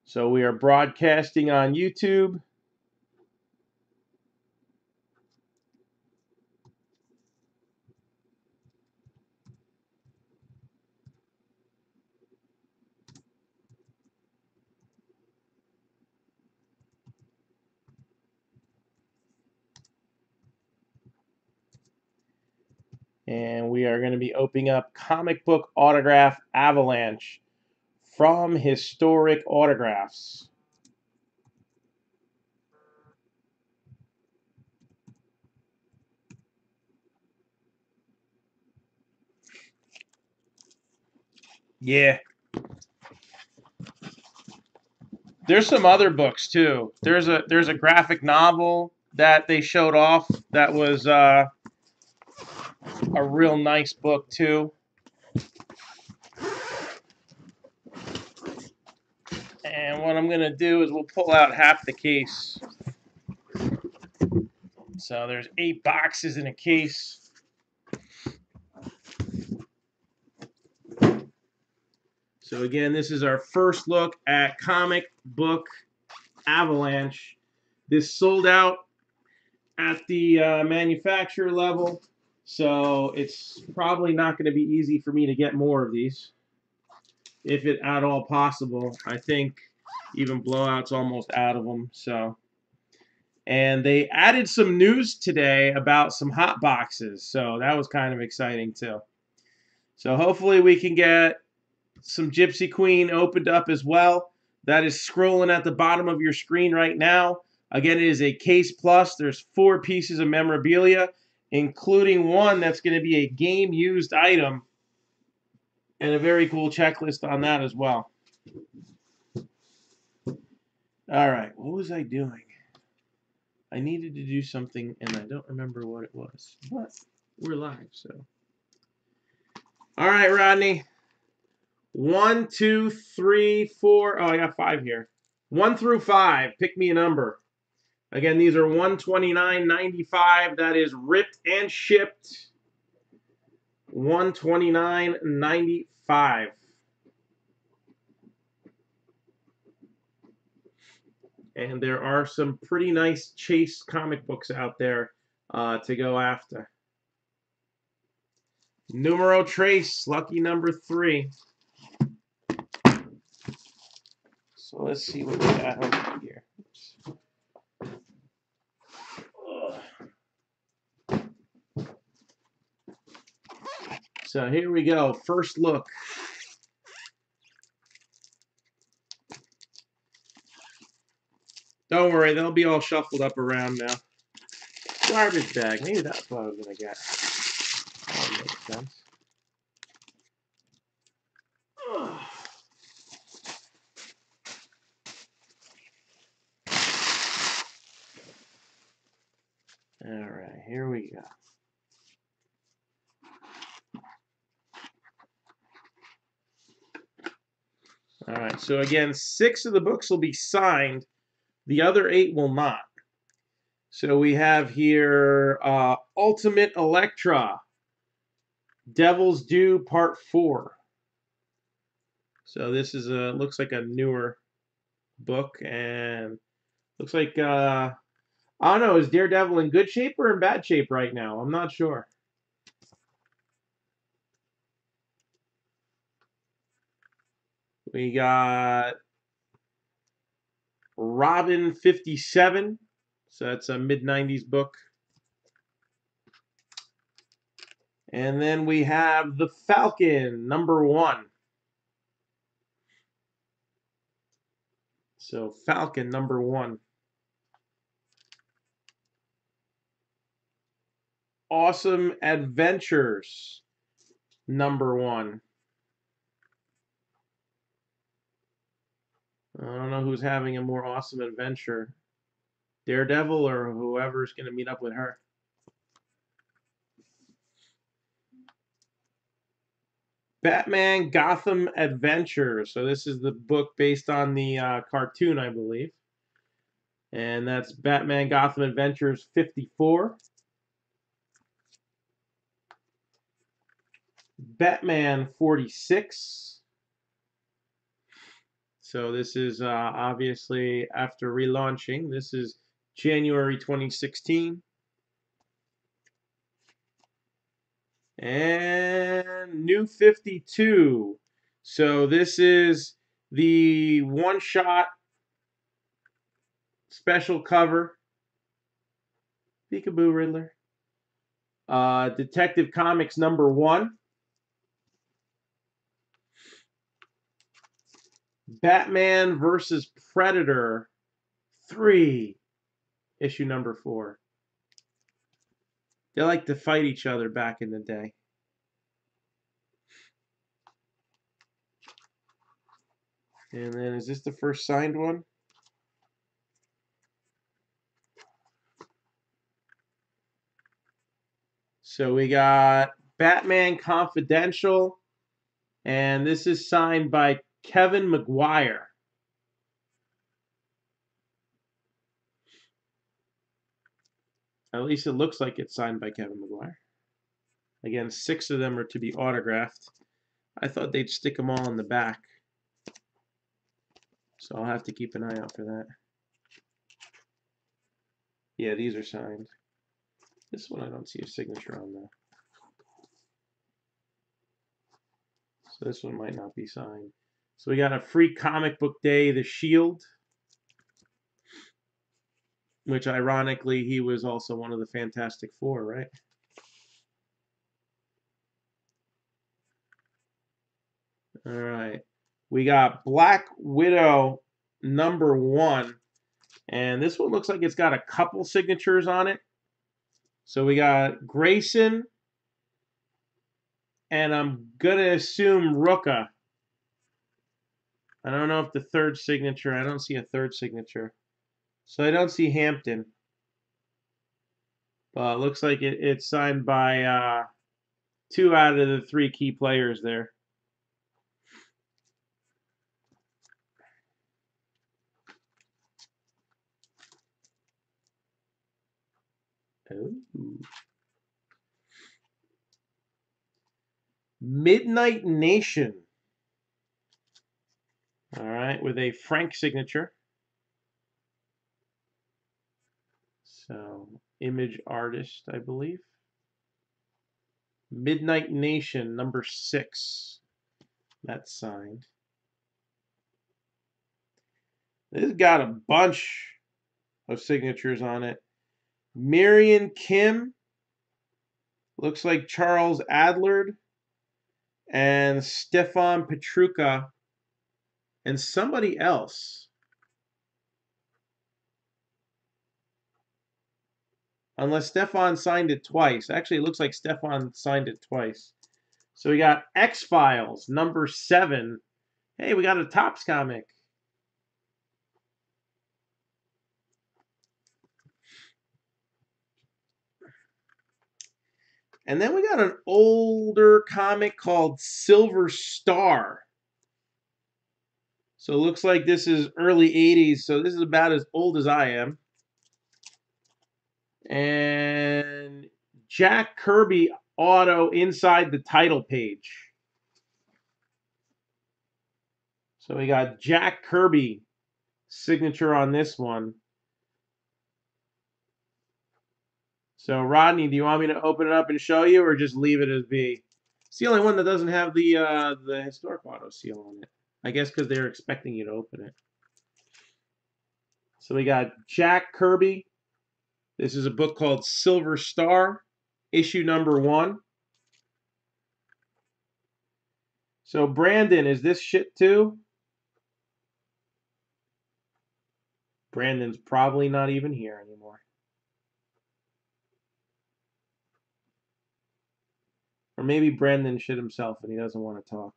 So we are broadcasting on YouTube. And we are going to be opening up comic book autograph Avalanche from Historic Autographs. Yeah. There's some other books too. There's a graphic novel that they showed off that was a real nice book too. And what I'm gonna do is we'll pull out half the case. So there's 8 boxes in a case. So again, this is our first look at comic book Avalanche. This sold out at the manufacturer level, so it's probably not going to be easy for me to get more of these, if it at all possible. I think even Blowout's almost out of them. So, and they added some news today about some hot boxes, so that was kind of exciting too. So hopefully we can get some Gypsy Queen opened up as well. That is scrolling at the bottom of your screen right now. Again, it is a case plus. There's 4 pieces of memorabilia, including one that's going to be a game-used item, and a very cool checklist on that as well. All right, what was I doing? I needed to do something, and I don't remember what it was. But we're live, so. All right, Rodney. 1, 2, 3, 4. Oh, I got 5 here. 1 through 5. Pick me a number. Again, these are $129.95. That is ripped and shipped. $129.95. And there are some pretty nice Chase comic books out there to go after. Numero Trace, lucky number 3. So let's see what we got over here. So here we go. First look. Don't worry, they'll be all shuffled up around now. Garbage bag. Maybe that's what I was going to get. That would make sense. All right, here we go. All right, so again, 6 of the books will be signed. The other 8 will not. So we have here Ultimate Electra, Devil's Due Part 4. So this is looks like a newer book, and looks like I don't know, is Daredevil in good shape or in bad shape right now? I'm not sure. We got Robin 57. So that's a mid-90s book. And then we have The Falcon, number 1. So Falcon, number 1. Awesome Adventures, number 1. I don't know who's having a more awesome adventure, Daredevil or whoever's going to meet up with her. Batman Gotham Adventures. So this is the book based on the cartoon, I believe. And that's Batman Gotham Adventures 54. Batman 46. So this is obviously after relaunching. This is January 2016. And New 52. So this is the one-shot special cover. Peekaboo Riddler. Detective Comics #1. Batman versus Predator 3. Issue #4. They like to fight each other back in the day. And then is this the first signed one? So we got Batman Confidential, and this is signed by Kevin McGuire. At least it looks like it's signed by Kevin McGuire. Again, 6 of them are to be autographed. I thought they'd stick them all in the back. So I'll have to keep an eye out for that. Yeah, these are signed. This one I don't see a signature on though. So this one might not be signed. So we got a free comic book day, The Shield. Which ironically, he was also one of the Fantastic Four, right? All right. We got Black Widow #1. And this one looks like it's got a couple signatures on it. So we got Grayson. And I'm going to assume Rucka. I don't know if the third signature, I don't see a third signature. So I don't see Hampton. But it looks like it's signed by 2 out of the 3 key players there. Ooh. Midnight Nation. All right, with a Frank signature. So, image artist, I believe. Midnight Nation #6. That's signed. This has got a bunch of signatures on it. Marion Kim. Looks like Charles Adlard. And Stefan Petruka. And somebody else. Unless Stefan signed it twice. Actually, it looks like Stefan signed it twice. So we got X-Files #7. Hey, we got a Topps comic. And then we got an older comic called Silver Star. So it looks like this is early 80s. So this is about as old as I am. And Jack Kirby auto inside the title page. So we got Jack Kirby signature on this one. So Rodney, do you want me to open it up and show you, or just leave it as be? It's the only one that doesn't have the historic auto seal on it. I guess because they're expecting you to open it. So we got Jack Kirby. This is a book called Silver Star, issue #1. So Brandon, is this shit too? Brandon's probably not even here anymore. Or maybe Brandon shit himself and he doesn't want to talk.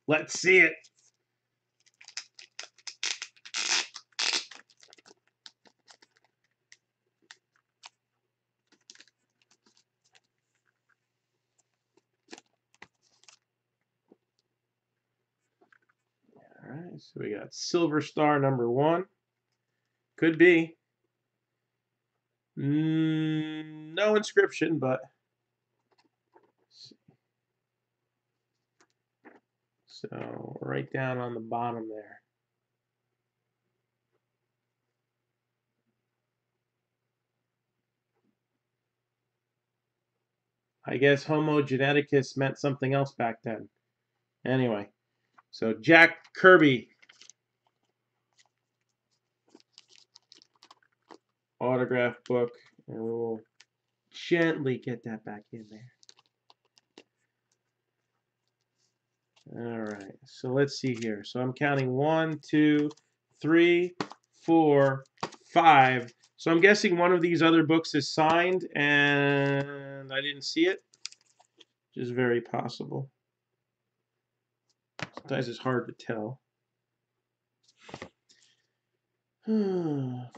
Let's see it. All right, so we got Silver Star #1. Could be. No inscription, but So right down on the bottom there. I guess Homo geneticus meant something else back then. Anyway, so Jack Kirby autograph book, and we'll gently get that back in there. All right, so let's see here. So I'm counting 1, 2, 3, 4, 5. So I'm guessing one of these other books is signed and I didn't see it, which is very possible. Sometimes it's hard to tell.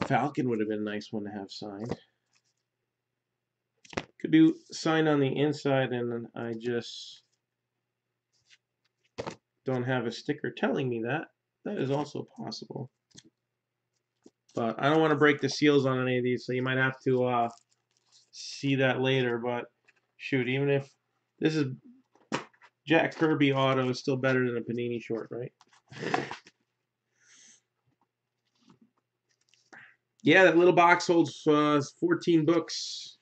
Falcon would have been a nice one to have signed. Could be signed on the inside and I just don't have a sticker telling me that. That is also possible. But I don't want to break the seals on any of these, so you might have to see that later. But shoot, even if this is Jack Kirby auto, is still better than a Panini short, right? Yeah, that little box holds 14 books.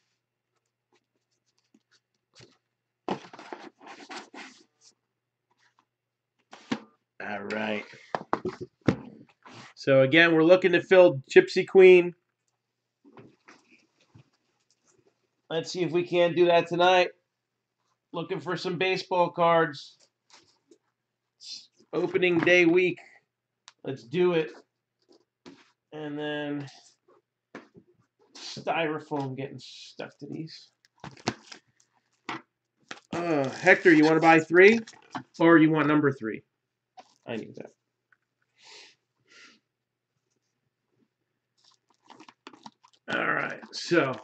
All right. So again, we're looking to fill Gypsy Queen. Let's see if we can't do that tonight. Looking for some baseball cards. It's opening day week. Let's do it. And then styrofoam getting stuck to these. Hector, you want to buy 3? Or you want number 3? I need that. All right, so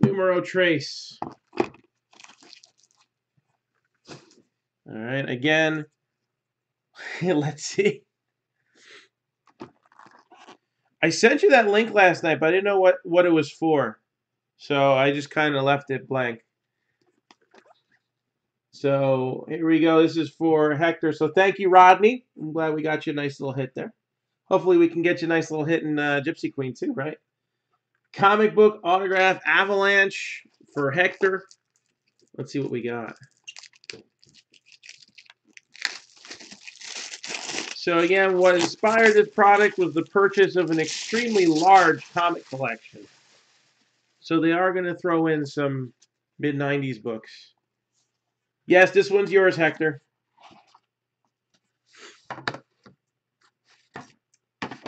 numero trace. All right, again, let's see. I sent you that link last night, but I didn't know what it was for. So I just kind of left it blank. So here we go. This is for Hector. So thank you, Rodney. I'm glad we got you a nice little hit there. Hopefully we can get you a nice little hit in Gypsy Queen too, right? Comic book autograph Avalanche for Hector. Let's see what we got. So again, what inspired this product was the purchase of an extremely large comic collection. So they are going to throw in some mid-90s books. Yes, this one's yours, Hector.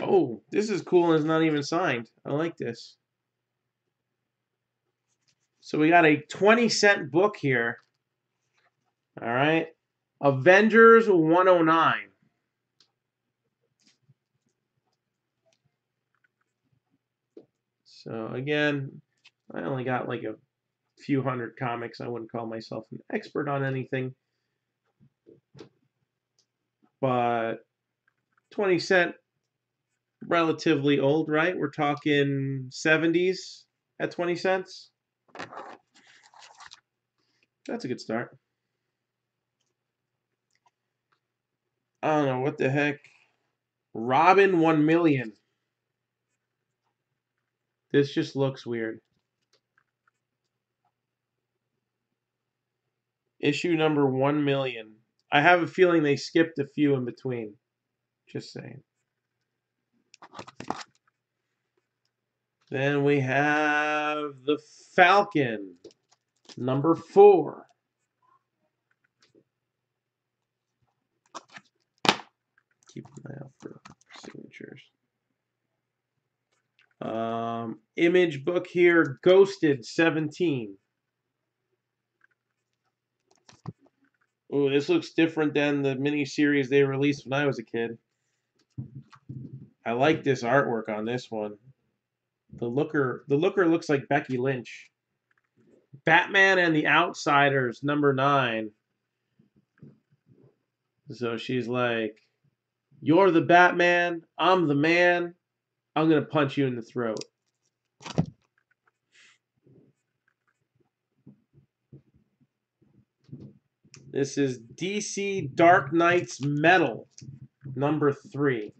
Oh, this is cool and it's not even signed. I like this. So we got a 20-cent book here. All right. Avengers 109. So again, I only got like a few hundred comics. I wouldn't call myself an expert on anything. But 20 cent, relatively old, right? We're talking 70s at 20 cents. That's a good start. I don't know, what the heck. Robin 1 million. This just looks weird. Issue number 1 million. I have a feeling they skipped a few in between. Just saying. Then we have the Falcon, number 4. Keep an eye out for signatures. Image book here, Ghosted 17. Oh, this looks different than the mini-series they released when I was a kid. I like this artwork on this one. The looker looks like Becky Lynch. Batman and the Outsiders, number 9. So she's like, "You're the Batman, I'm the man, I'm going to punch you in the throat." This is DC Dark Knight's Metal, number 3.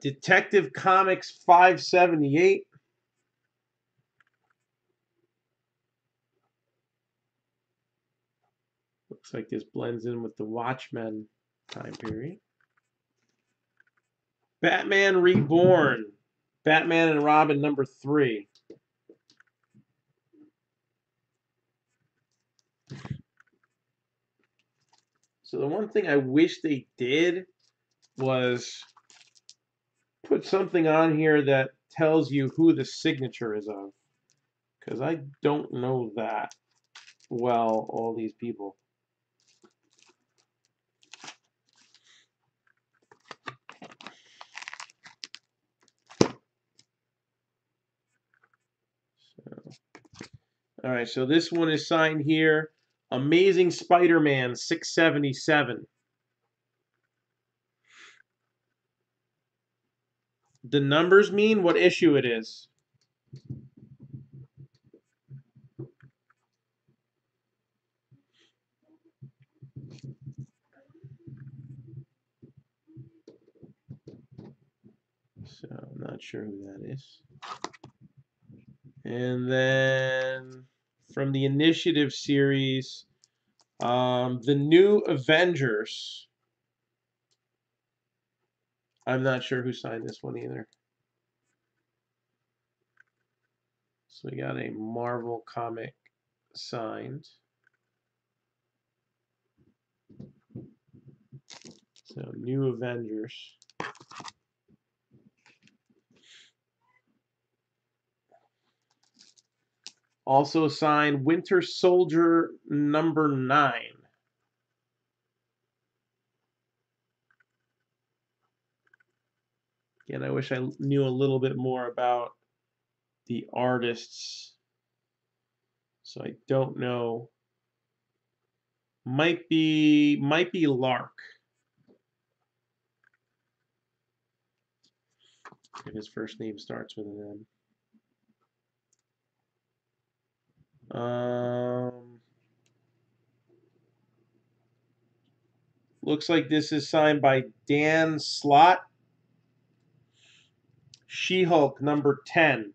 Detective Comics 578. Looks like this blends in with the Watchmen time period. Batman Reborn. Batman and Robin number 3. So the one thing I wish they did was put something on here that tells you who the signature is of. Because I don't know that well, all these people. All right, so this one is signed here. Amazing Spider-Man 677. The numbers mean what issue it is. So I'm not sure who that is. And then from the Initiative series, the New Avengers. I'm not sure who signed this one either. So we got a Marvel comic signed. So New Avengers. Also signed Winter Soldier number 9. Again, I wish I knew a little bit more about the artists. So I don't know. Might be Lark. If his first name starts with an M. Looks like this is signed by Dan Slott. She-Hulk number 10.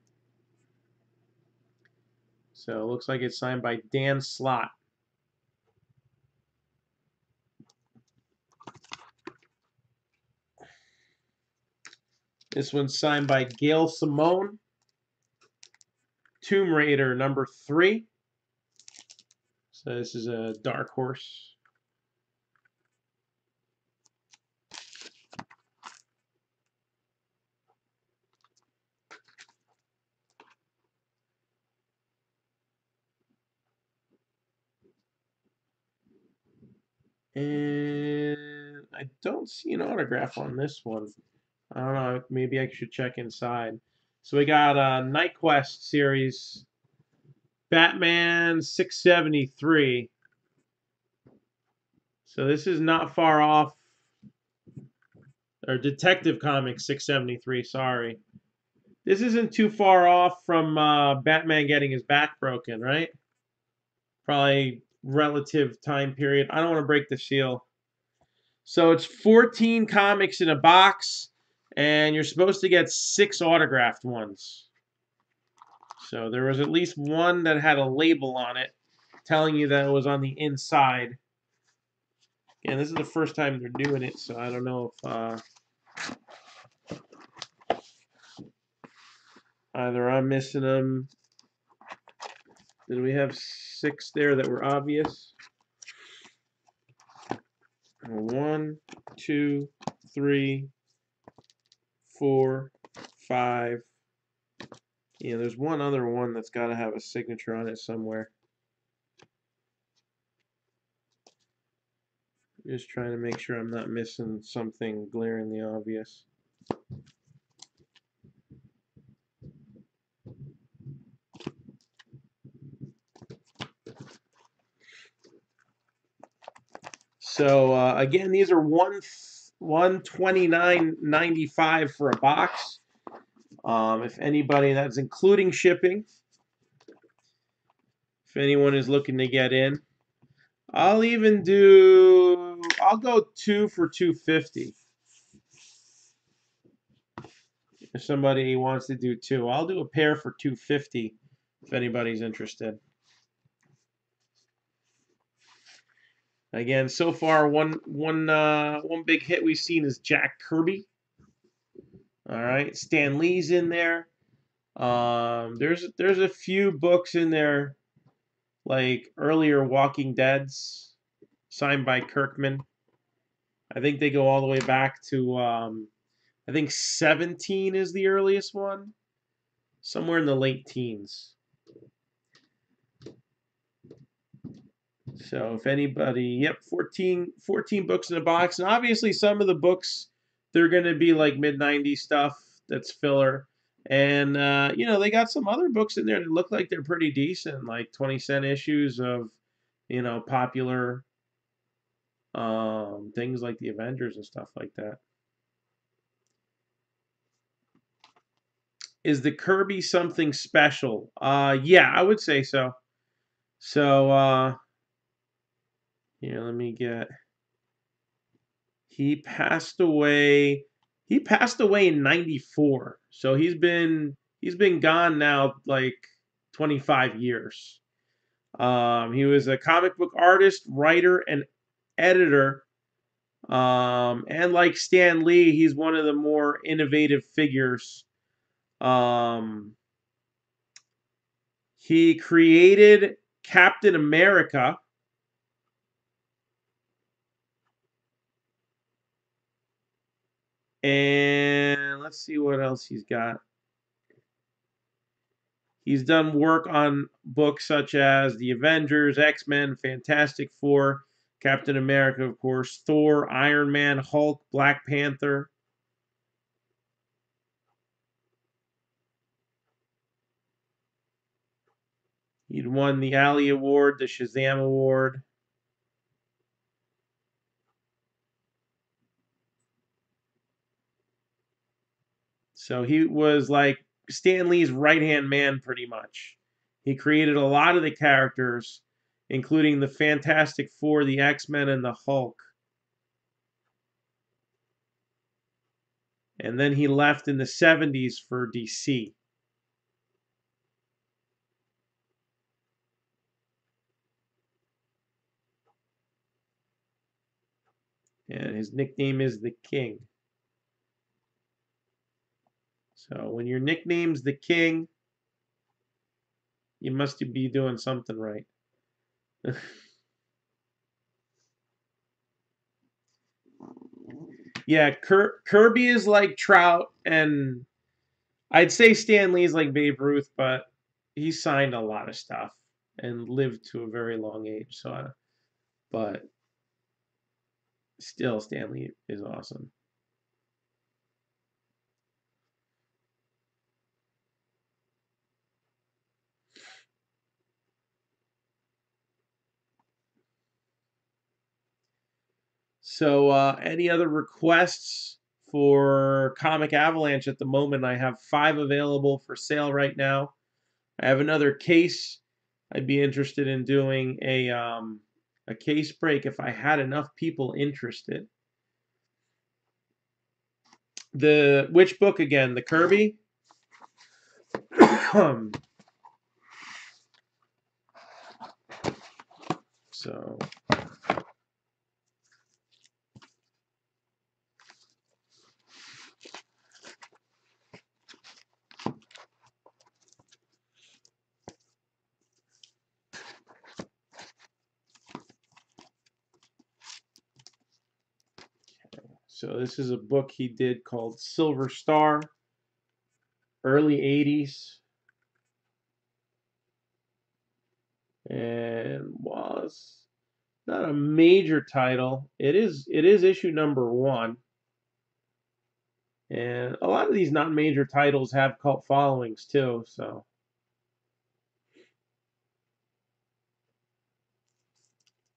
So it looks like it's signed by Dan Slott. This one's signed by Gail Simone. Tomb Raider number 3. So this is a Dark Horse. And I don't see an autograph on this one. I don't know. Maybe I should check inside. So we got a Night Quest series. Batman 673. So this is not far off. Or Detective Comics 673, sorry. This isn't too far off from Batman getting his back broken, right? Probably relative time period. I don't want to break the seal. So it's 14 comics in a box, and you're supposed to get 6 autographed ones. So there was at least one that had a label on it telling you that it was on the inside. Again, this is the first time they're doing it, so I don't know if either I'm missing them. Did we have 6 there that were obvious? 1, 2, 3, 4, 5. Yeah, there's one other one that's got to have a signature on it somewhere. Just trying to make sure I'm not missing something glaringly obvious. So again, these are $129.95 for a box. If anybody, that's including shipping, if anyone is looking to get in, I'll go 2 for $250. If somebody wants to do 2, I'll do a pair for $250 if anybody's interested. Again, so far one big hit we've seen is Jack Kirby. All right, Stan Lee's in there. There's a few books in there, like earlier Walking Dead's, signed by Kirkman. I think they go all the way back to I think 17 is the earliest one, somewhere in the late teens. So if anybody, yep, 14 books in a box. And obviously some of the books, they're going to be like mid-90s stuff that's filler. And, they got some other books in there that look like they're pretty decent, like 20-cent issues of, popular things like the Avengers and stuff like that. Is the Kirby something special? Yeah, I would say so. So, let me get... He passed away in 94. So he's been gone now like 25 years. He was a comic book artist, writer, and editor. And like Stan Lee, he's one of the more innovative figures. He created Captain America. And let's see what else he's got. He's done work on books such as The Avengers, X-Men, Fantastic Four, Captain America, of course, Thor, Iron Man, Hulk, Black Panther. He'd won the Alley Award, the Shazam Award. So he was like Stan Lee's right-hand man, pretty much. He created a lot of the characters, including the Fantastic Four, the X-Men, and the Hulk. And then he left in the 70s for DC. And his nickname is the King. So when your nickname's the King, you must be doing something right. Yeah, Kirby is like Trout, and I'd say Stan Lee's like Babe Ruth, but he signed a lot of stuff and lived to a very long age. So, but still, Stan Lee is awesome. So, any other requests for Comic Avalanche at the moment? I have 5 available for sale right now. I have another case. I'd be interested in doing a case break if I had enough people interested. Which book again? The Kirby? So this is a book he did called Silver Star, early 80s. And was not a major title. It is issue number 1. And a lot of these not major titles have cult followings too, so.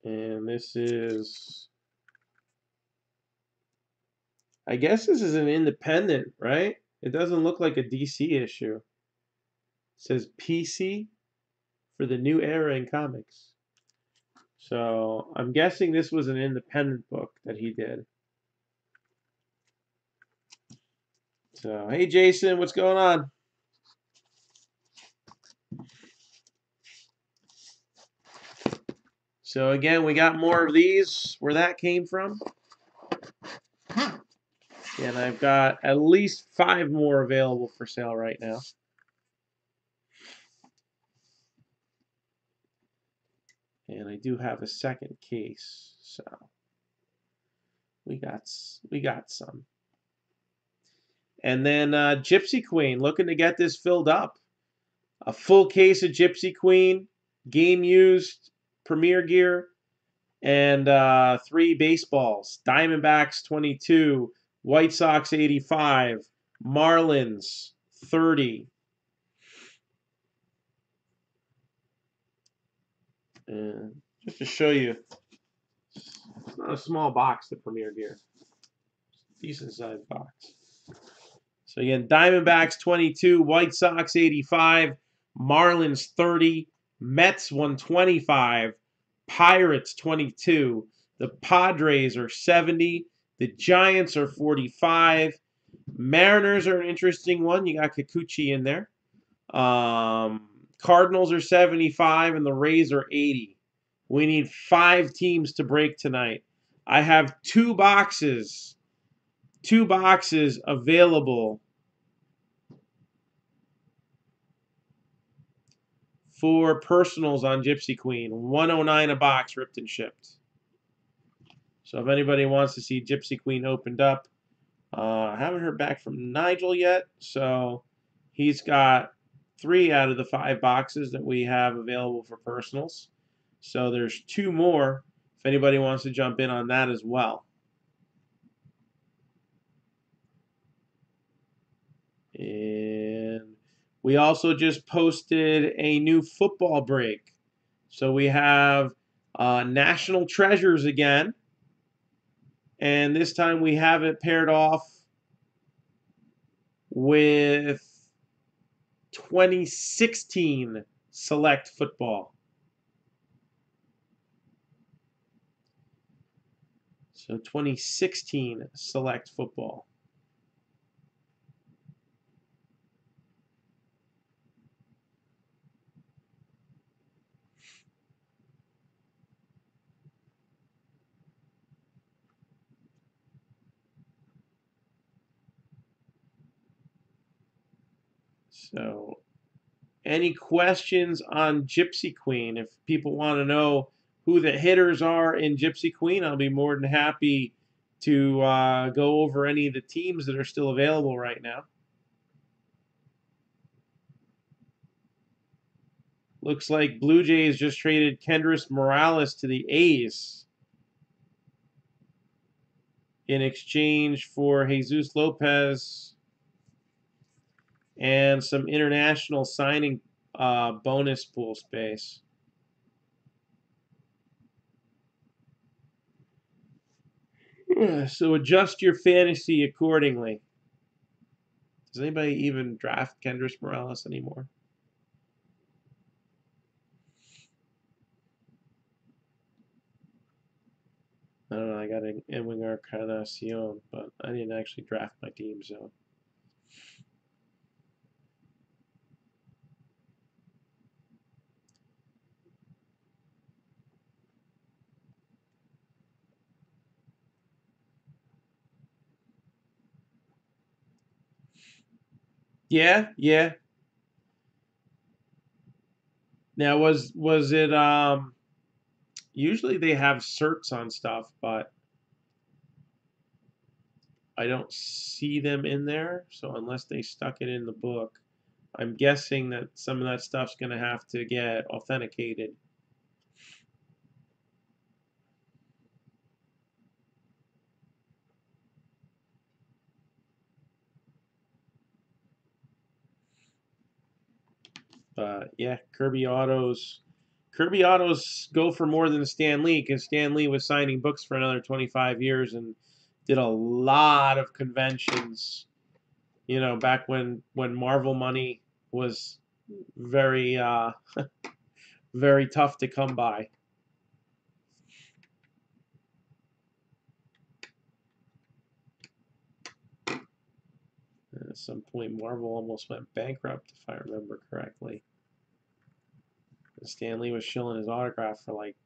And this is, I guess this is an independent, right? It doesn't look like a DC issue. It says PC for the new era in comics. So I'm guessing this was an independent book that he did. So, hey Jason, what's going on? So again, we got more of these, where that came from. And I've got at least 5 more available for sale right now. And I do have a second case, so we got some. And then Gypsy Queen, looking to get this filled up. A full case of Gypsy Queen, game used, Premier Gear, and 3 baseballs. Diamondbacks 22, White Sox 85, Marlins 30. And just to show you, it's not a small box, the Premier Gear. Decent sized box. So again, Diamondbacks 22, White Sox 85, Marlins 30, Mets 125, Pirates 22, the Padres are 70, the Giants are 45, Mariners are an interesting one. You got Kikuchi in there. Cardinals are 75, and the Rays are 80. We need 5 teams to break tonight. I have 2 boxes available for personals on Gypsy Queen. $109 a box, ripped and shipped. So if anybody wants to see Gypsy Queen opened up, I haven't heard back from Nigel yet, so he's got 3 out of the 5 boxes that we have available for personals. So there's 2 more if anybody wants to jump in on that as well. And we also just posted a new football break. So we have National Treasures again. And this time we have it paired off with 2016 Select Football. So 2016 Select Football. So, any questions on Gypsy Queen? If people want to know who the hitters are in Gypsy Queen, I'll be more than happy to go over any of the teams that are still available right now. Looks like Blue Jays just traded Kendrys Morales to the A's in exchange for Jesus Lopez and some international signing bonus pool space. So adjust your fantasy accordingly. Does anybody even draft Kendrys Morales anymore? I don't know. I got an Ewing Encarnacion, but I didn't actually draft my team, so. Yeah, yeah. Now was it usually they have certs on stuff, but I don't see them in there, so unless they stuck it in the book, I'm guessing that some of that stuff's going to have to get authenticated. But yeah, Kirby Autos go for more than Stan Lee, because Stan Lee was signing books for another 25 years and did a lot of conventions, You know, back when Marvel money was very very tough to come by. At some point, Marvel almost went bankrupt, if I remember correctly. Stan Lee was shilling his autograph for like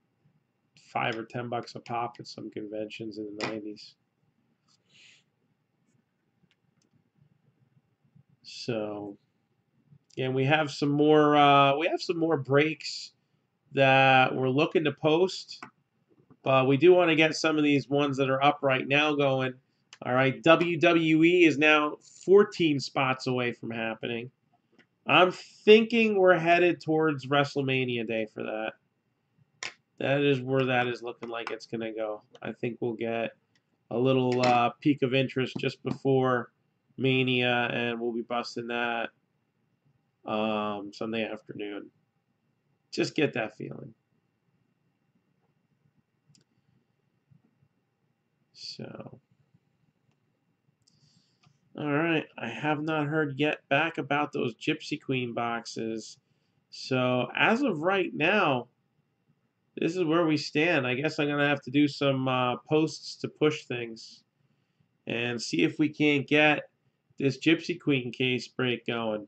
$5 or $10 a pop at some conventions in the 90s. So, and we have some more breaks that we're looking to post, but we do want to get some of these ones that are up right now going. All right, WWE is now 14 spots away from happening. I'm thinking we're headed towards WrestleMania Day for that. That is where that is looking like it's going to go. I think we'll get a little peak of interest just before Mania, and we'll be busting that Sunday afternoon. Just get that feeling. So, all right. I have not heard yet back about those Gypsy Queen boxes. So, as of right now, this is where we stand. I guess I'm going to have to do some posts to push things and see if we can't get this Gypsy Queen case break going.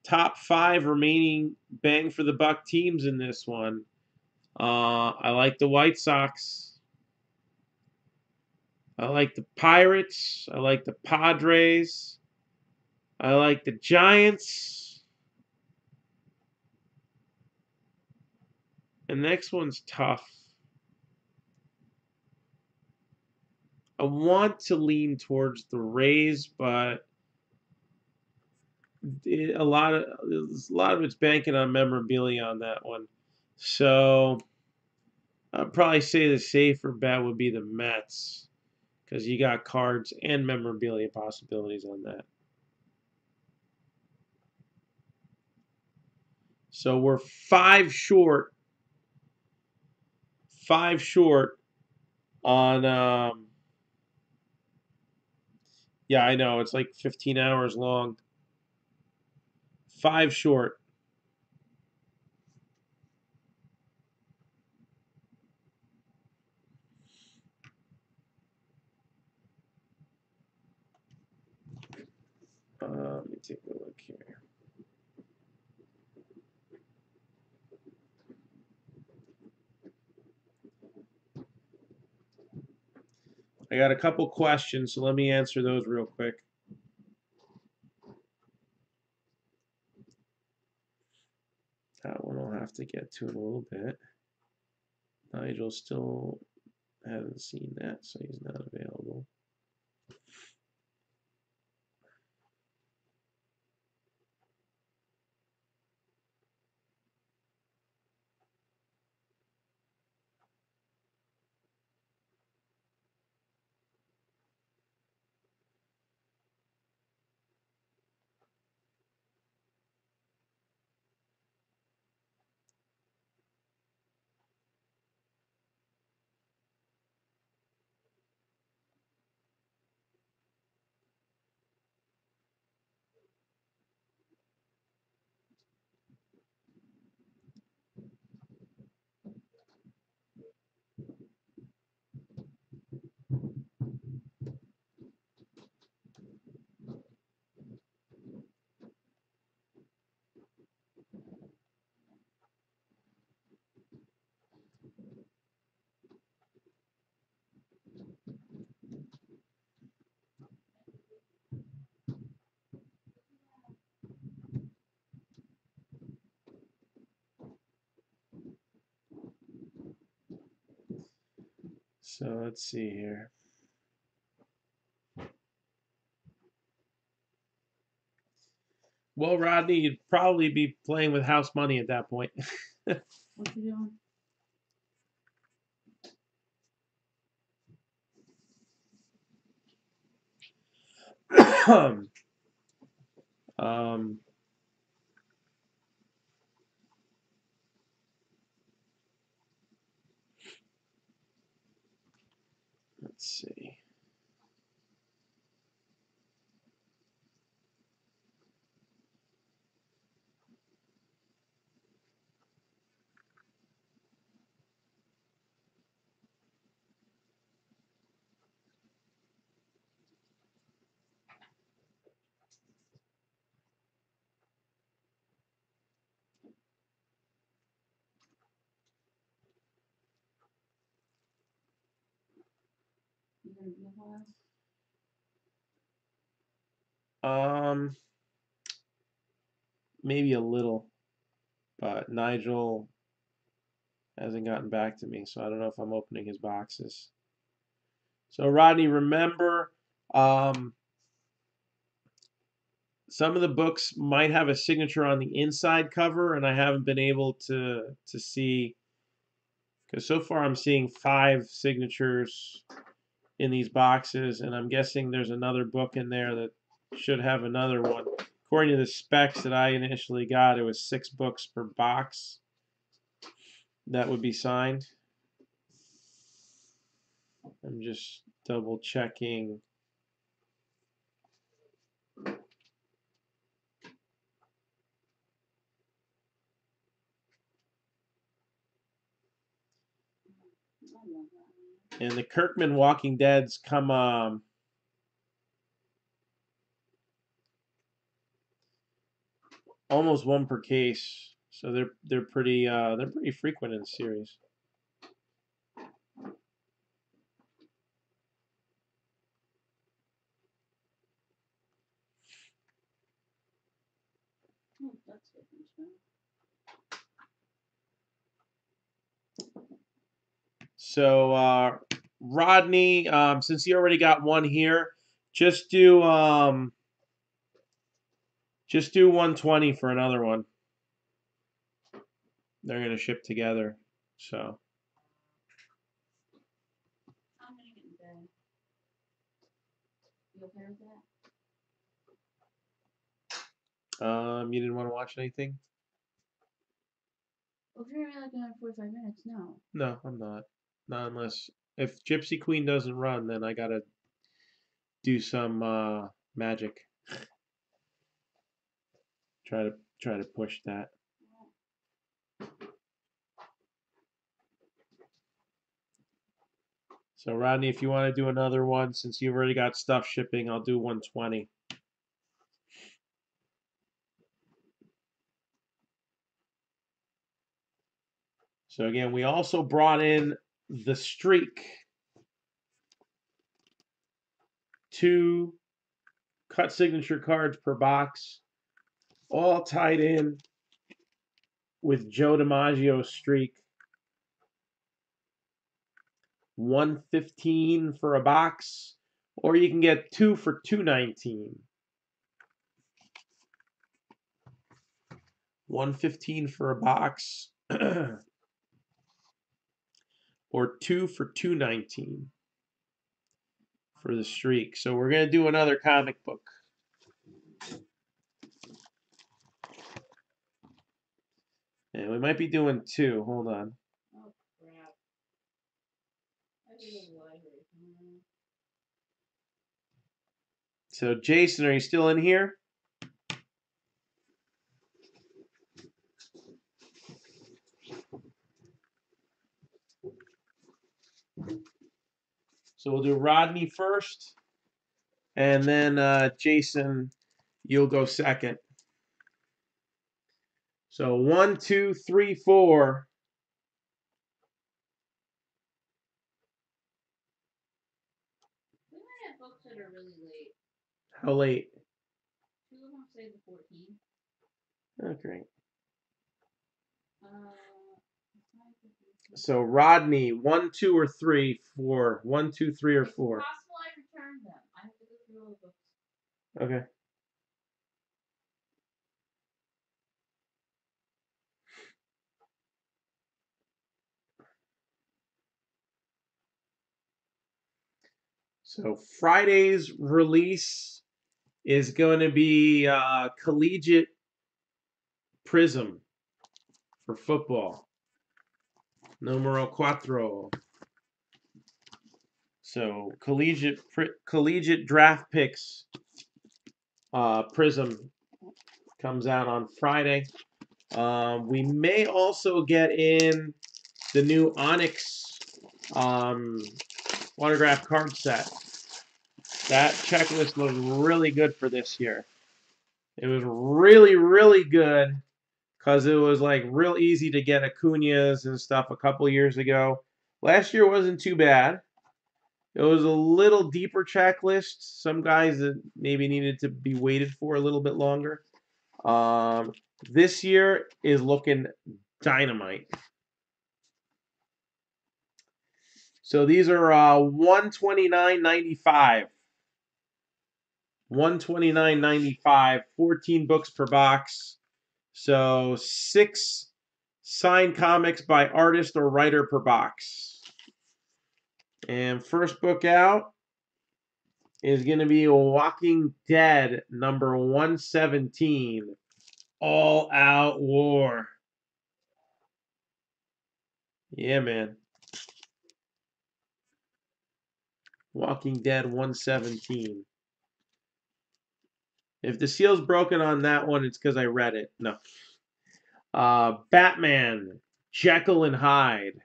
Top 5 remaining bang for the buck teams in this one. I like the White Sox. I like the Pirates. I like the Padres. I like the Giants. The next one's tough. I want to lean towards the Rays, but a lot of it's banking on memorabilia on that one. So I'd probably say the safer bet would be the Mets, because you got cards and memorabilia possibilities on that. So we're 5 short. 5 short on yeah, I know, it's like 15 hours long. 5 short. Let me take a look here. I got a couple questions, so let me answer those real quick. That one I'll have to get to in a little bit. Nigel still hasn't seen that, so he's not available. So let's see here. Well, Rodney, you'd probably be playing with house money at that point. What you doing? Maybe a little, but Nigel hasn't gotten back to me, so I don't know if I'm opening his boxes. So Rodney, remember, some of the books might have a signature on the inside cover, and I haven't been able to see, because so far I'm seeing 5 signatures in these boxes, and I'm guessing there's another book in there that should have another one. According to the specs that I initially got, it was 6 books per box that would be signed. I'm just double checking. And the Kirkman Walking Deads come almost 1 per case, so they're pretty frequent in the series. So Rodney, since you already got one here, just do 120 for another one. They're gonna ship together, so. I'm gonna get in bed. You okay with that? You didn't want to watch anything? Well, if you're gonna be like another 45 minutes, no. No, I'm not. Not unless if Gypsy Queen doesn't run, then I gotta do some magic. Try to push that. So Rodney, if you want to do another one, since you've already got stuff shipping, I'll do 120. So again, we also brought in the Streak. 2 cut signature cards per box, all tied in with Joe DiMaggio's Streak. 115 for a box, or you can get 2 for $2.19. 115 for a box, or 2 for $2.19 for the Streak. So we're gonna do another comic book. And we might be doing 2. Hold on. Oh, crap. I did a library. So Jason, are you still in here? So we'll do Rodney first, and then Jason, you'll go second. So 1, 2, 3, 4. We might have books that are really late. How late? 2 of them say the 14th. Oh, great. Uh, So Rodney, 1, 2, or 3, 4. 1, 2, 3, or 4. It's possible I returned them. I have to go through all the books. Okay. So Friday's release is going to be Collegiate Prism for football. Numero 4. So collegiate draft picks Prism comes out on Friday. We may also get in the new Onyx autograph card set. That checklist was really good for this year. It was really, really good because it was like real easy to get Acuñas and stuff a couple years ago. Last year wasn't too bad. It was a little deeper checklist. Some guys that maybe needed to be waited for a little bit longer. This year is looking dynamite. So these are 129.95. 129.95. 14 books per box. So 6 signed comics by artist or writer per box. And first book out is going to be Walking Dead number 117. All Out War. Yeah, man. Walking Dead 117. If the seal's broken on that one, it's because I read it. No. Batman, Jekyll and Hyde.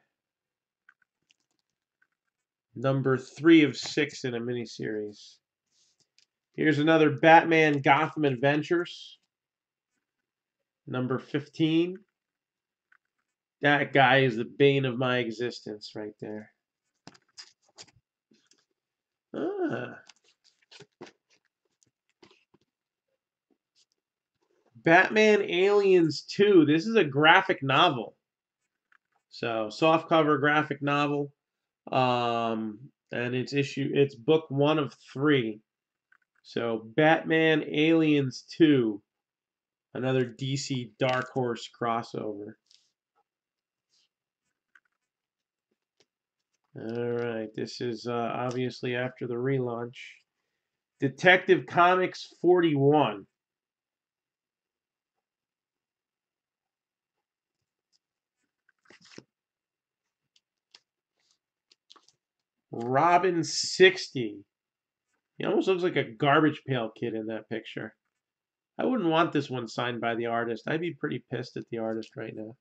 Number 3 of 6 in a miniseries. Here's another Batman Gotham Adventures. Number 15. That guy is the bane of my existence right there. Batman Aliens 2. This is a graphic novel. So, softcover graphic novel. And it's book 1 of 3. So, Batman Aliens 2. Another DC Dark Horse crossover. All right, this is obviously after the relaunch. Detective Comics 41. Robin 60. He almost looks like a Garbage Pail Kid in that picture. I wouldn't want this one signed by the artist. I'd be pretty pissed at the artist right now.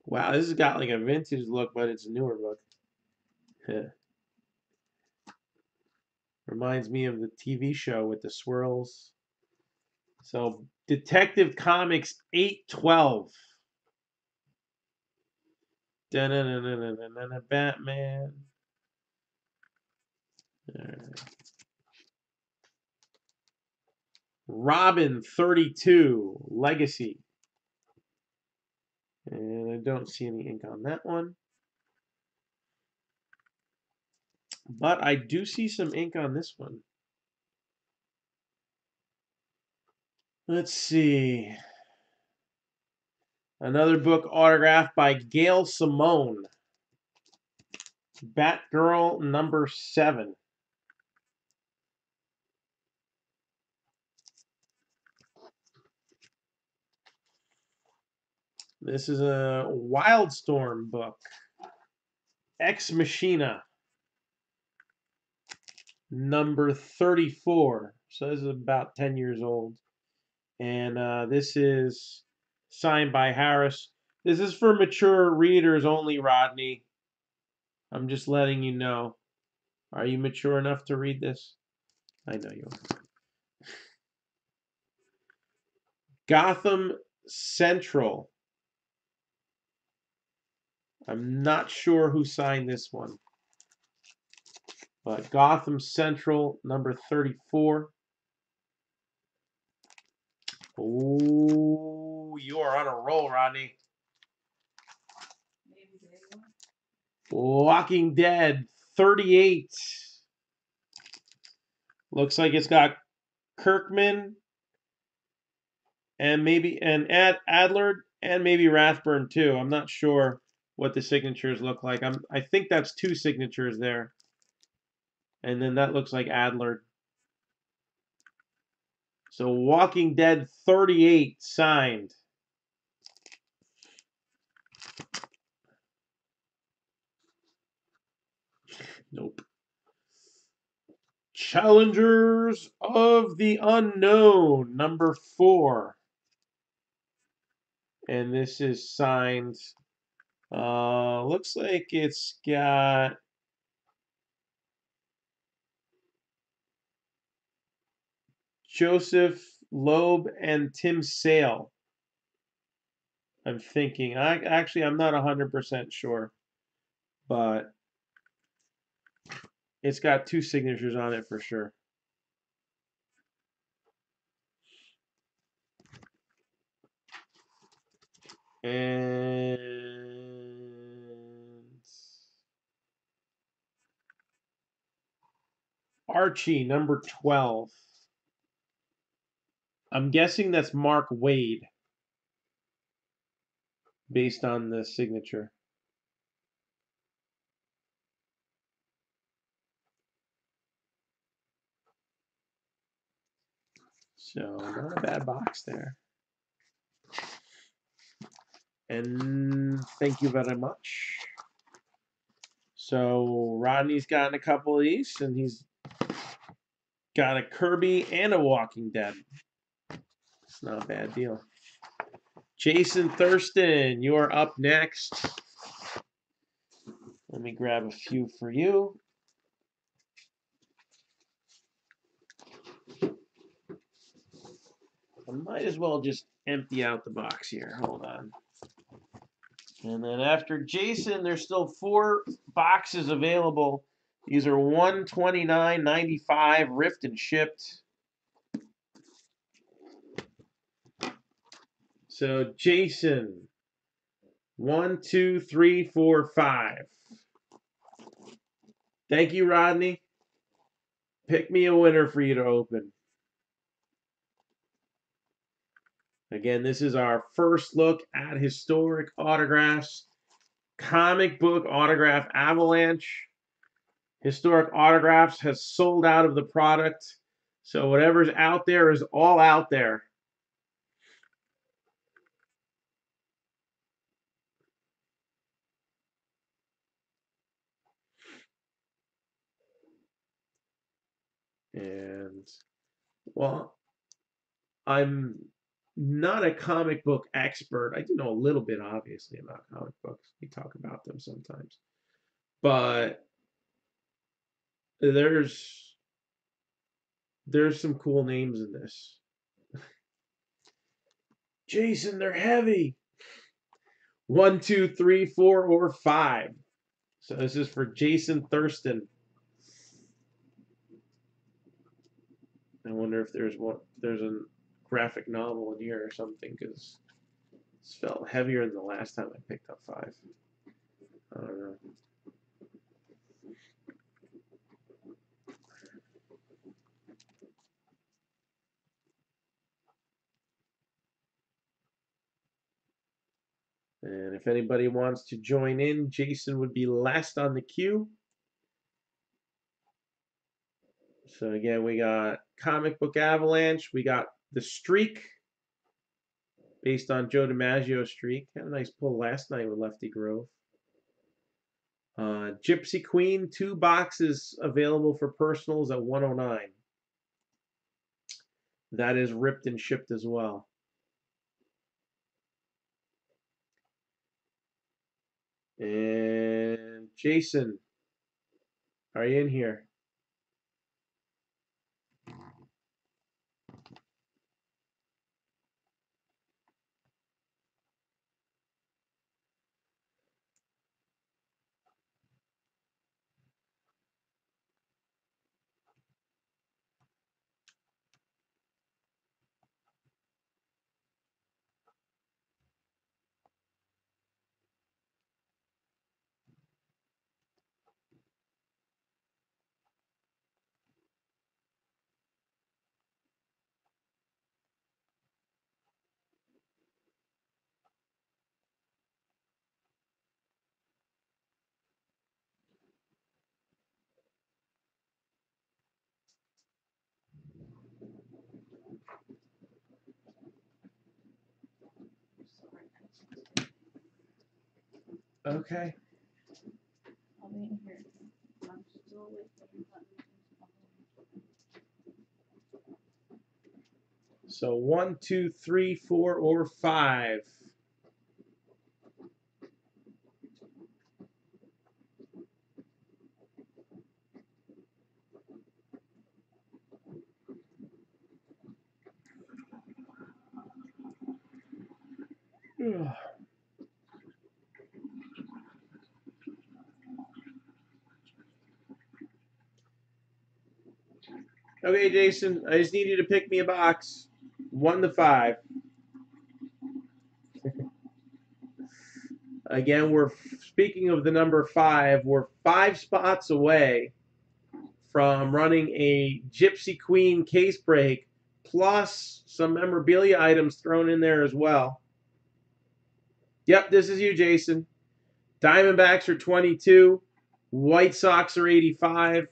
Wow, this has got like a vintage look, but it's a newer book. Reminds me of the TV show with the swirls. So, Detective Comics 812. Batman. Robin 32. Legacy. And I don't see any ink on that one. But I do see some ink on this one. Let's see. Another book autographed by Gail Simone. Batgirl number 7. This is a Wildstorm book. Ex Machina. Number 34. So this is about 10 years old. And this is signed by Harris. This is for mature readers only, Rodney. I'm just letting you know. Are you mature enough to read this? I know you are. Gotham Central. I'm not sure who signed this one. But Gotham Central, number 34. Oh, you are on a roll, Rodney. Walking Dead, 38. Looks like it's got Kirkman and Adler and maybe Rathburn too. I'm not sure what the signatures look like. I think that's 2 signatures there. And then that looks like Adler. So Walking Dead 38 signed. Nope. Challengers of the Unknown, number 4. And this is signed. Looks like it's got Joseph Loeb and Tim Sale. I'm thinking. I'm not 100% sure, but it's got 2 signatures on it for sure. And Archie, number 12. I'm guessing that's Mark Wade based on the signature. So, not a bad box there. And thank you very much. So, Rodney's gotten a couple of these, and he's got a Kirby and a Walking Dead. It's not a bad deal. Jason Thurston, you're up next. Let me grab a few for you. I might as well just empty out the box here. Hold on. And then after Jason, there's still 4 boxes available. These are $129.95 ripped and shipped. So Jason, 1, 2, 3, 4, 5. Thank you, Rodney. Pick me a winner for you to open. Again, this is our first look at historic autographs. Comic book autograph Avalanche. Historic Autographs has sold out of the product. So whatever's out there is all out there. And, well, I'm not a comic book expert. I do know a little bit, obviously, about comic books. We talk about them sometimes. But there's some cool names in this. Jason, they're heavy. 1, 2, 3, 4, or 5. So this is for Jason Thurston. I wonder if there's a graphic novel in here or something, because it's felt heavier than the last time I picked up 5. I don't know. And if anybody wants to join in, Jason would be last on the queue. So again, we got Comic Book Avalanche. We got The Streak, based on Joe DiMaggio's streak. Had a nice pull last night with Lefty Grove. Gypsy Queen, 2 boxes available for personals at 109. That is ripped and shipped as well. And Jason, are you in here? Okay. I'll be in here. I'm still waiting for the button. So 1, 2, 3, 4, or 5. Okay, Jason, I just need you to pick me a box. 1 to 5. Again, we're speaking of the number 5. We're 5 spots away from running a Gypsy Queen case break, plus some memorabilia items thrown in there as well. Yep, this is you, Jason. Diamondbacks are 22. White Sox are 85.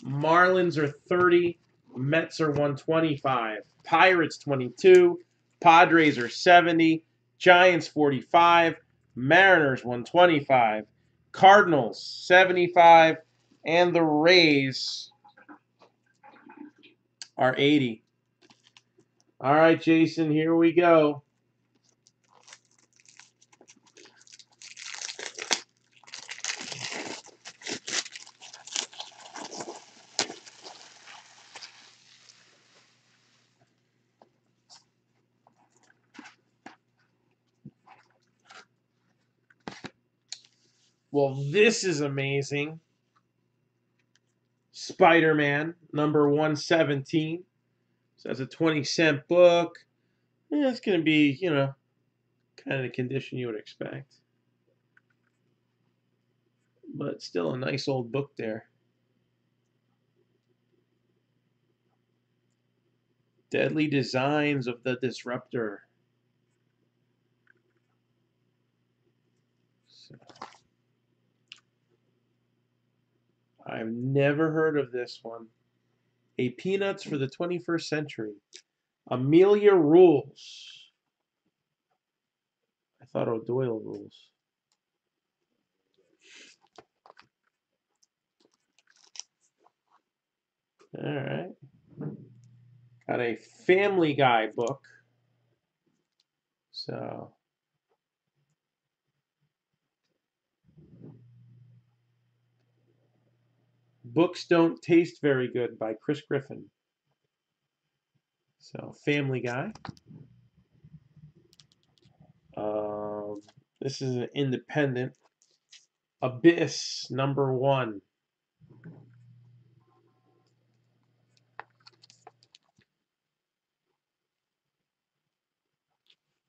Marlins are 30. Mets are 125. Pirates 22. Padres are 70. Giants 45. Mariners 125. Cardinals 75. And the Rays are 80. All right, Jason, here we go. Well, this is amazing. Spider-Man, number 117. So that's a 20-cent book. Yeah, it's going to be, kind of the condition you would expect. But still a nice old book there. Deadly Designs of the Disruptor. So, I've never heard of this one. A Peanuts for the 21st Century. Amelia Rules. I thought O'Doyle Rules. All right. Got a Family Guy book. So, Books Don't Taste Very Good by Chris Griffin. So, Family Guy. This is an independent. Abyss, number 1.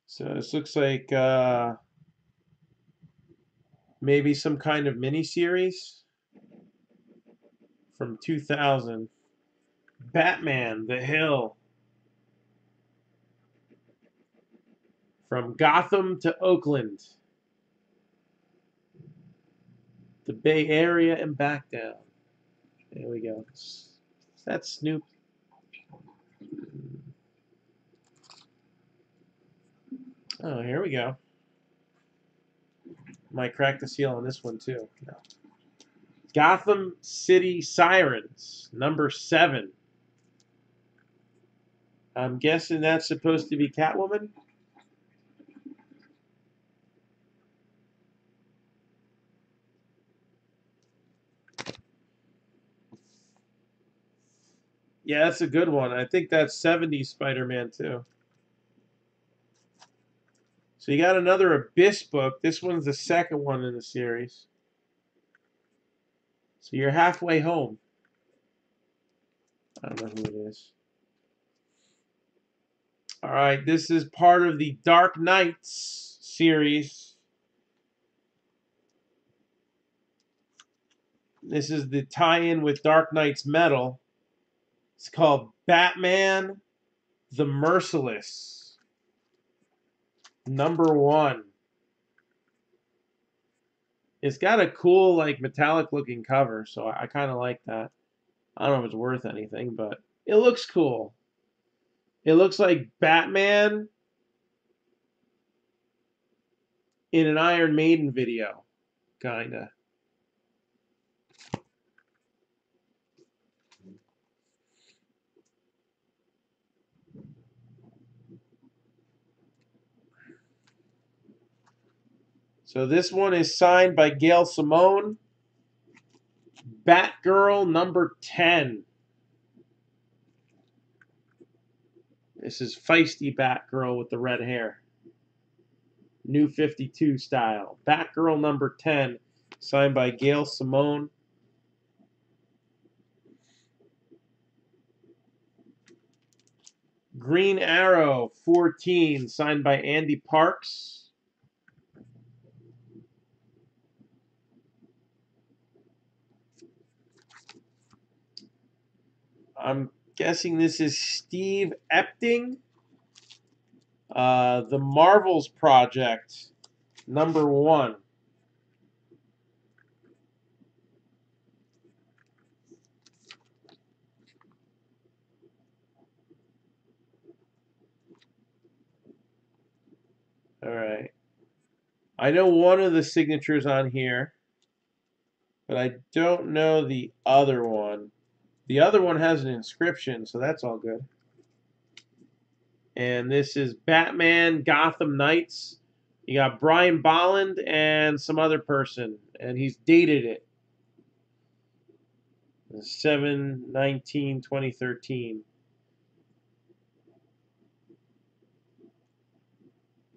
So this looks like maybe some kind of miniseries from 2000. Batman, The Hill. From Gotham to Oakland. The Bay Area and back down. There we go. That's Snoop. Oh, here we go. Might crack the seal on this one too. No. Gotham City Sirens, number 7. I'm guessing that's supposed to be Catwoman. Yeah, that's a good one. I think that's 70s Spider-Man too. So you got another Abyss book. This one's the second one in the series. So you're halfway home. I don't know who it is. All right, this is part of the Dark Knights series. This is the tie-in with Dark Knight's Metal. It's called Batman the Merciless, number 1. It's got a cool, like, metallic-looking cover, so I kind of like that. I don't know if it's worth anything, but it looks cool. It looks like Batman in an Iron Maiden video, kinda. So this one is signed by Gail Simone. Batgirl number 10. This is feisty Batgirl with the red hair. New 52 style. Batgirl number 10, signed by Gail Simone. Green Arrow 14, signed by Andy Parks. I'm guessing this is Steve Epting. The Marvels Project, #1. All right. I know one of the signatures on here, but I don't know the other one. The other one has an inscription, so that's all good. And this is Batman Gotham Knights. You got Brian Bolland and some other person, and he's dated it. 7/19/2013.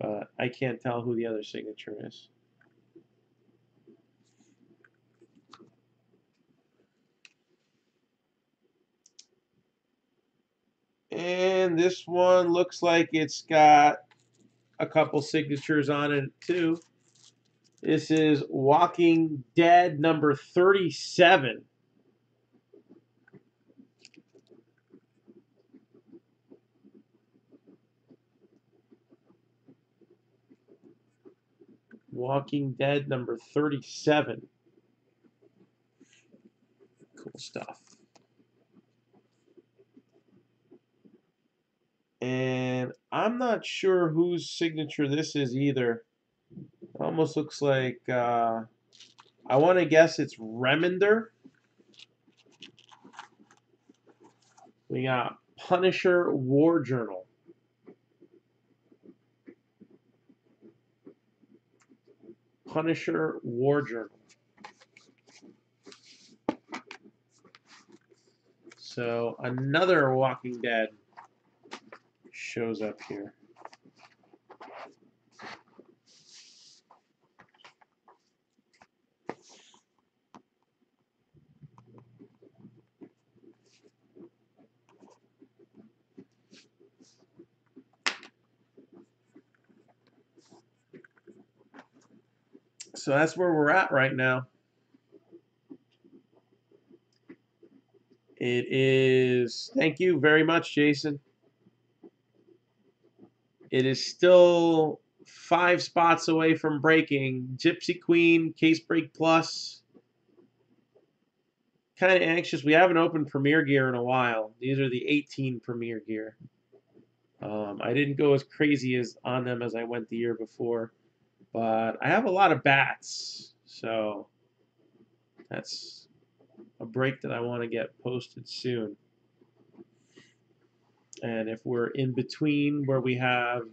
But I can't tell who the other signature is. And this one looks like it's got a couple signatures on it too. This is Walking Dead #37. Walking Dead #37. Cool stuff. And I'm not sure whose signature this is either. It almost looks like, I want to guess it's Remender. We got Punisher War Journal. Punisher War Journal. So another Walking Dead shows up here. So that's where we're at right now. It is, thank you very much, Jason. It is still 5 spots away from breaking. Gypsy Queen, Case Break Plus. Kind of anxious. We haven't opened Premier Gear in a while. These are the 18 Premier Gear. I didn't go as crazy as on them as I went the year before, but I have a lot of bats, so that's a break that I want to get posted soon. And if we're in between where we have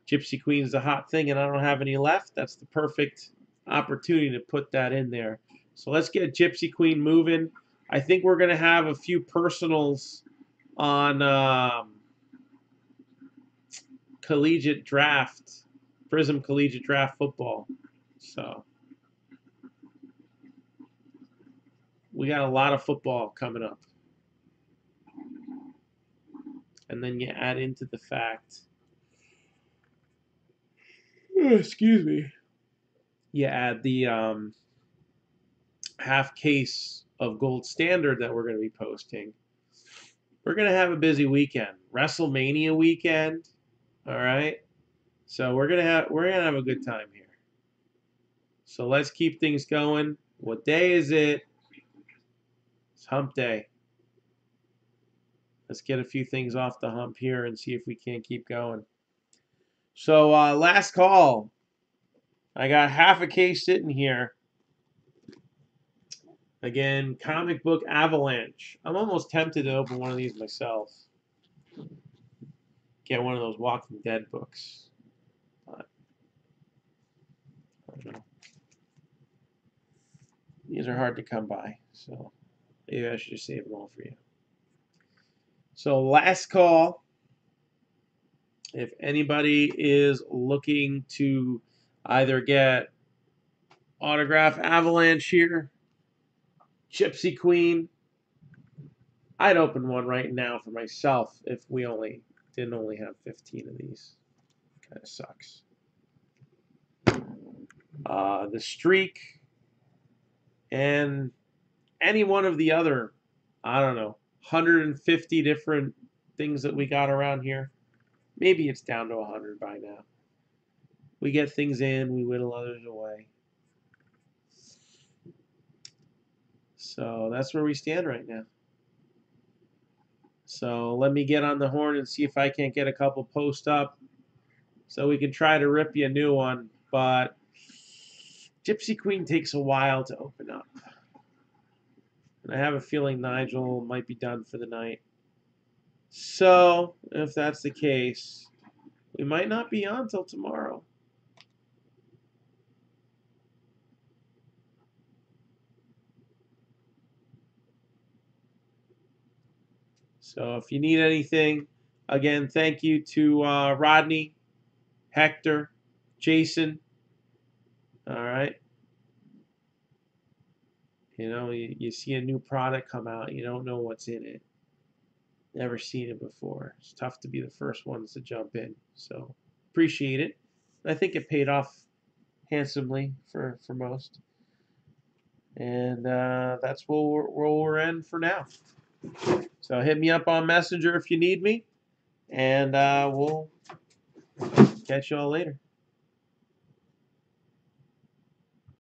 Gypsy Queen's the hot thing and I don't have any left, that's the perfect opportunity to put that in there. So let's get Gypsy Queen moving. I think we're going to have a few personals on collegiate draft, Prism Collegiate Draft Football. So we got a lot of football coming up. And then you add into the fact, excuse me, you add the half case of Gold Standard that we're going to be posting. We're going to have a busy weekend. WrestleMania weekend. All right. So we're going to have a good time here. So let's keep things going. What day is it? It's hump day. Let's get a few things off the hump here and see if we can't keep going. So last call. I got half a case sitting here. Again, comic book Avalanche. I'm almost tempted to open one of these myself. Get one of those Walking Dead books. But I don't know. These are hard to come by, so maybe I should just save them all for you. So last call. If anybody is looking to either get autograph Avalanche here, Gypsy Queen, I'd open one right now for myself if we only Didn't only have 15 of these. Kind of sucks. The streak and any one of the other, I don't know, 150 different things that we got around here. Maybe it's down to 100 by now. We get things in, we whittle others away. So that's where we stand right now. So let me get on the horn and see if I can't get a couple posts up so we can try to rip you a new one. But Gypsy Queen takes a while to open up. And I have a feeling Nigel might be done for the night. So if that's the case, we might not be on till tomorrow. So if you need anything, again, thank you to Rodney, Hector, Jason. All right. You know, you see a new product come out, you don't know what's in it. Never seen it before. It's tough to be the first ones to jump in. So appreciate it. I think it paid off handsomely for most. And that's where we're in for now. So hit me up on Messenger if you need me. And we'll catch you all later.